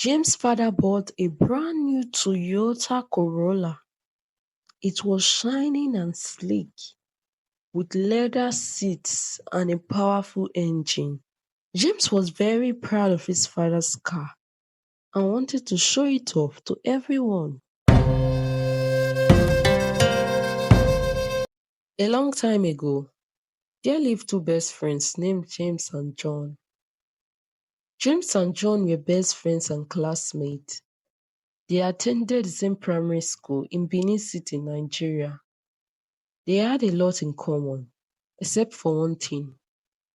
James' father bought a brand new Toyota Corolla. It was shining and sleek, with leather seats and a powerful engine. James was very proud of his father's car and wanted to show it off to everyone. A long time ago, there lived two best friends named James and John. James and John were best friends and classmates. They attended the same primary school in Benin City, Nigeria. They had a lot in common, except for one thing: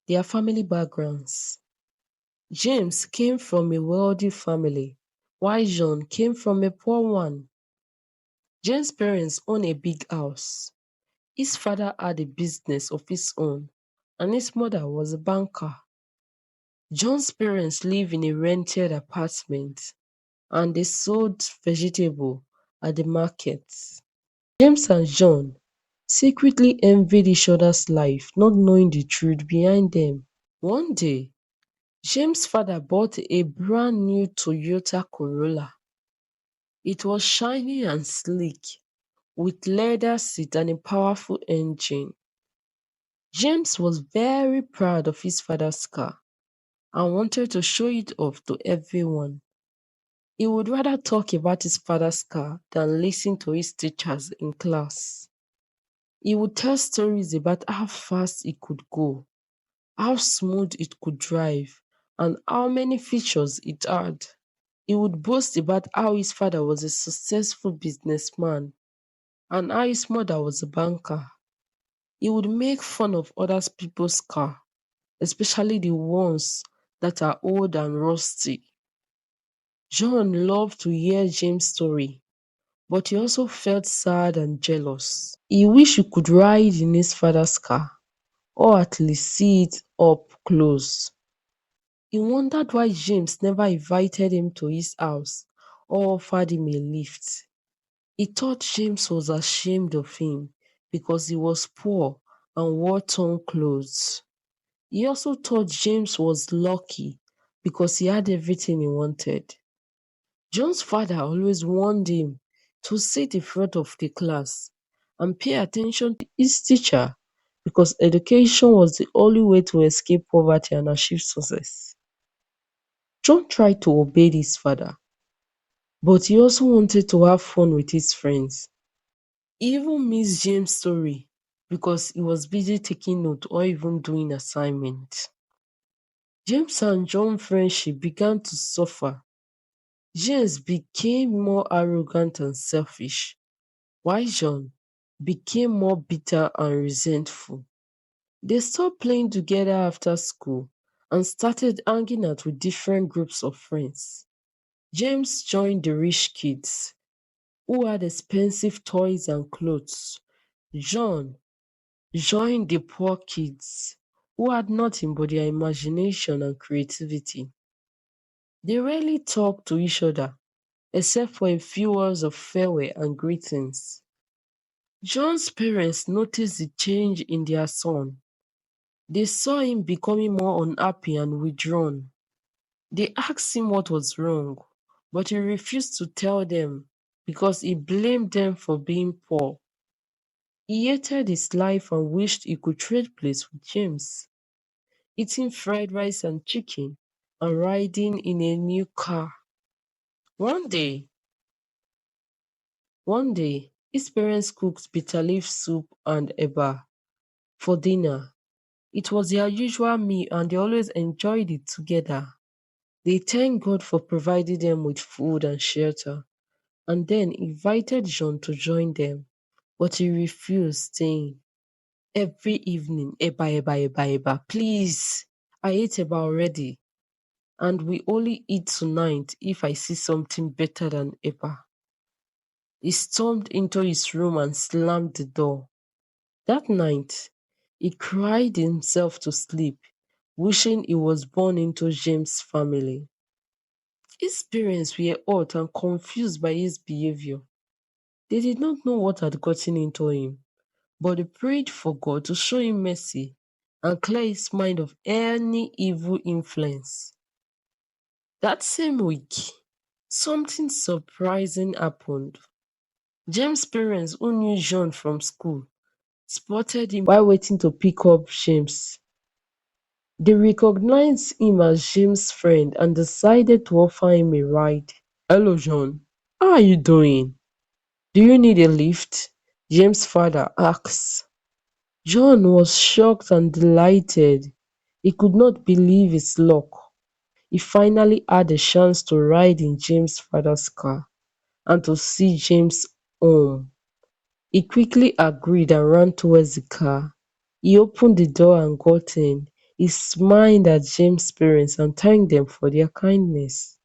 their family backgrounds. James came from a wealthy family, while John came from a poor one. James' parents owned a big house. His father had a business of his own, and his mother was a banker. John's parents lived in a rented apartment, and they sold vegetables at the market. James and John secretly envied each other's life, not knowing the truth behind them. One day, James' father bought a brand new Toyota Corolla. It was shiny and sleek, with leather seats and a powerful engine. James was very proud of his father's car and wanted to show it off to everyone. He would rather talk about his father's car than listen to his teachers in class. He would tell stories about how fast it could go, how smooth it could drive, and how many features it had. He would boast about how his father was a successful businessman and how his mother was a banker. He would make fun of other people's cars, especially the ones that are old and rusty. John loved to hear James' story, but he also felt sad and jealous. He wished he could ride in his father's car, or at least see it up close. He wondered why James never invited him to his house or offered him a lift. He thought James was ashamed of him because he was poor and wore torn clothes. He also thought James was lucky because he had everything he wanted. John's father always warned him to sit in front of the class and pay attention to his teacher because education was the only way to escape poverty and achieve success. John tried to obey his father, but he also wanted to have fun with his friends. He even missed James' story because he was busy taking notes or even doing assignments. James and John's friendship began to suffer. James became more arrogant and selfish, while John became more bitter and resentful. They stopped playing together after school and started hanging out with different groups of friends. James joined the rich kids who had expensive toys and clothes. John joined the poor kids who had nothing but their imagination and creativity. They rarely talked to each other except for a few words of farewell and greetings. John's parents noticed the change in their son. They saw him becoming more unhappy and withdrawn. They asked him what was wrong, but he refused to tell them because he blamed them for being poor. He hated his life and wished he could trade places with James, eating fried rice and chicken and riding in a new car. One day, one day, his parents cooked bitter leaf soup and eba for dinner. It was their usual meal and they always enjoyed it together. They thanked God for providing them with food and shelter, and then invited John to join them, but he refused, saying, "Every evening, eba, eba, eba, eba, please. I ate eba already, and we only eat tonight if I see something better than eba." He stormed into his room and slammed the door. That night, he cried himself to sleep, wishing he was born into James' family. His parents were hurt and confused by his behavior. They did not know what had gotten into him, but they prayed for God to show him mercy and clear his mind of any evil influence. That same week, Something surprising happened. James' parents, who knew John from school, spotted him while waiting to pick up James. They recognized him as James' friend and decided to offer him a ride. Hello, John. How are you doing? Do you need a lift? James' father asked. John was shocked and delighted. He could not believe his luck. He finally had a chance to ride in James' father's car and to see James home. He quickly agreed and ran towards the car. He opened the door and got in. He smiled at James' parents and thanked them for their kindness.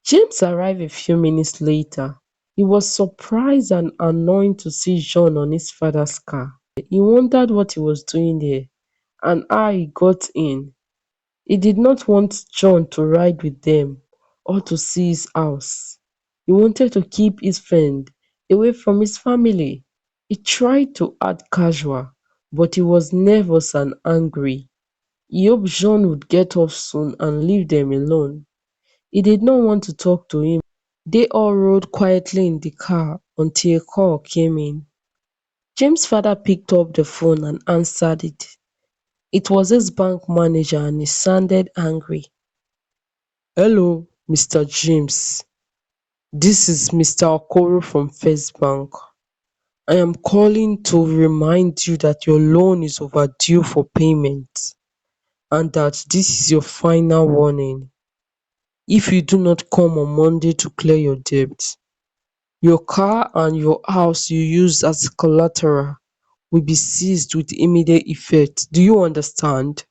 James arrived a few minutes later. He was surprised and annoyed to see John on his father's car. He wondered what he was doing there and how he got in. He did not want John to ride with them or to see his house. He wanted to keep his friend away from his family. He tried to act casual, but he was nervous and angry. He hoped John would get off soon and leave them alone. He did not want to talk to him. They all rode quietly in the car until a call came in. James' father picked up the phone and answered it. It was his bank manager and he sounded angry. Hello, Mr. James. This is Mr. Okoro from First Bank. I am calling to remind you that your loan is overdue for payment and that this is your final warning. If you do not come on Monday to clear your debt, your car and your house you used as collateral will be seized with immediate effect. Do you understand?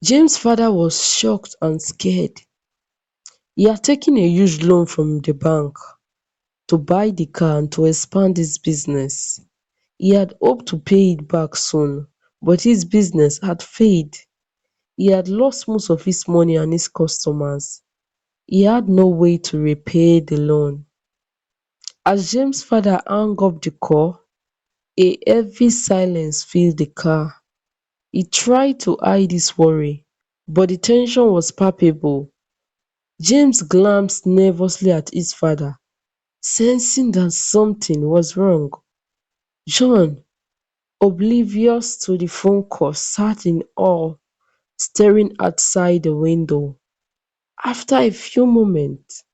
James' father was shocked and scared. He had taken a huge loan from the bank to buy the car and to expand his business. He had hoped to pay it back soon, but his business had failed. He had lost most of his money and his customers. He had no way to repay the loan. As James' father hung up the call, a heavy silence filled the car. He tried to hide his worry, but the tension was palpable. James glanced nervously at his father, sensing that something was wrong. John, oblivious to the phone call, sat in awe, staring outside the window. After a few moments,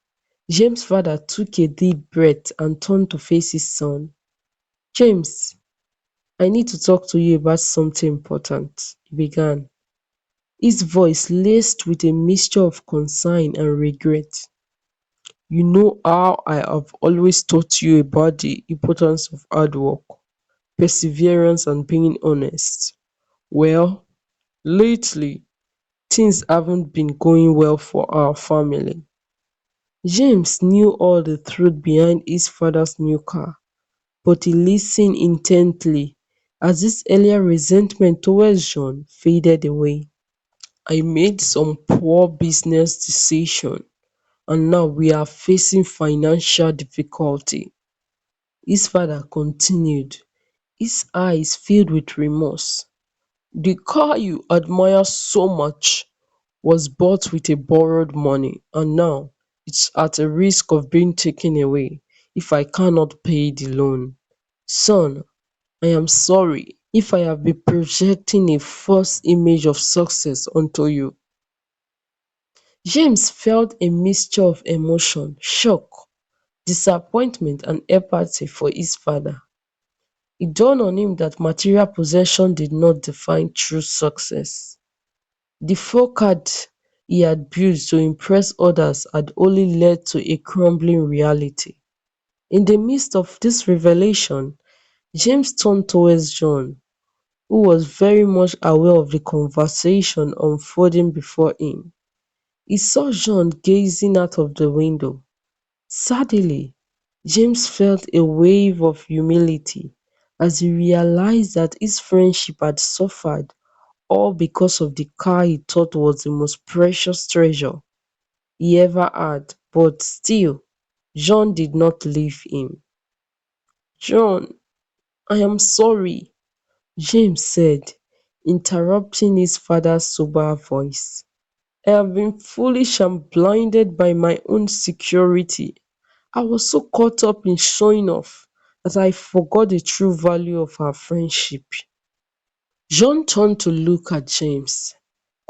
James' father took a deep breath and turned to face his son. James, I need to talk to you about something important, he began, his voice laced with a mixture of concern and regret. You know how I have always taught you about the importance of hard work, perseverance, and being honest. Well, lately, things haven't been going well for our family. James knew all the truth behind his father's new car, but he listened intently as his earlier resentment towards John faded away. I made some poor business decision and now we are facing financial difficulty, his father continued, his eyes filled with remorse. The car you admire so much was bought with a borrowed money and now it's at a risk of being taken away if I cannot pay the loan. Son, I am sorry if I have been projecting a false image of success onto you. James felt a mixture of emotion, shock, disappointment and empathy for his father. It dawned on him that material possession did not define true success. The facade he had built to impress others had only led to a crumbling reality. In the midst of this revelation, James turned towards John, who was very much aware of the conversation unfolding before him. He saw John gazing out of the window. Suddenly, James felt a wave of humility as he realized that his friendship had suffered all because of the car he thought was the most precious treasure he ever had. But still, John did not leave him. John, I am sorry, James said, interrupting his father's sober voice. I have been foolish and blinded by my own security. I was so caught up in showing off that I forgot the true value of our friendship. John turned to look at James,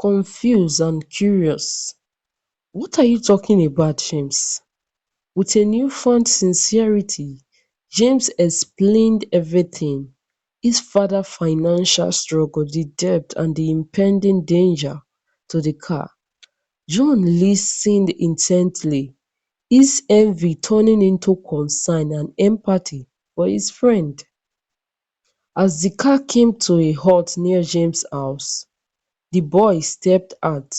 confused and curious. What are you talking about, James? With a newfound sincerity, James explained everything: his father's financial struggle, the debt and the impending danger to the car. John listened intently, his envy turning into concern and empathy for his friend. As the car came to a halt near James' house, the boy stepped out,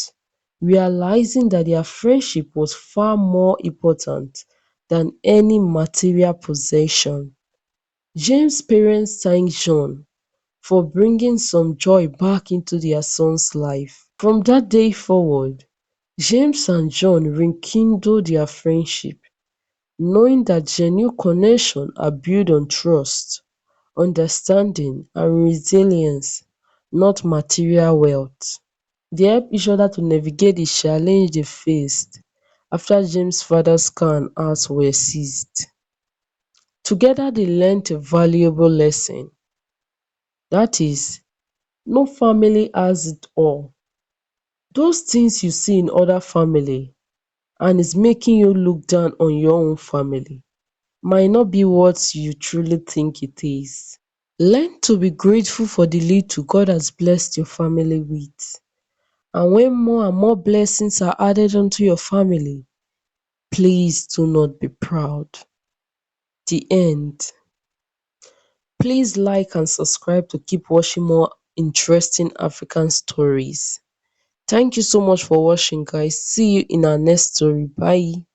realizing that their friendship was far more important than any material possession. James' parents thanked John for bringing some joy back into their son's life. From that day forward, James and John rekindled their friendship, knowing that genuine connections are built on trust, understanding and resilience, not material wealth. They helped each other to navigate the challenge they faced after James' father's car and house were seized. Together they learned a valuable lesson, that is, no family has it all. Those things you see in other family and is making you look down on your own family might not be what you truly think it is. Learn to be grateful for the little God has blessed your family with. And when more and more blessings are added onto your family, please do not be proud. The end. Please like and subscribe to keep watching more interesting African stories. Thank you so much for watching, guys. See you in our next story. Bye.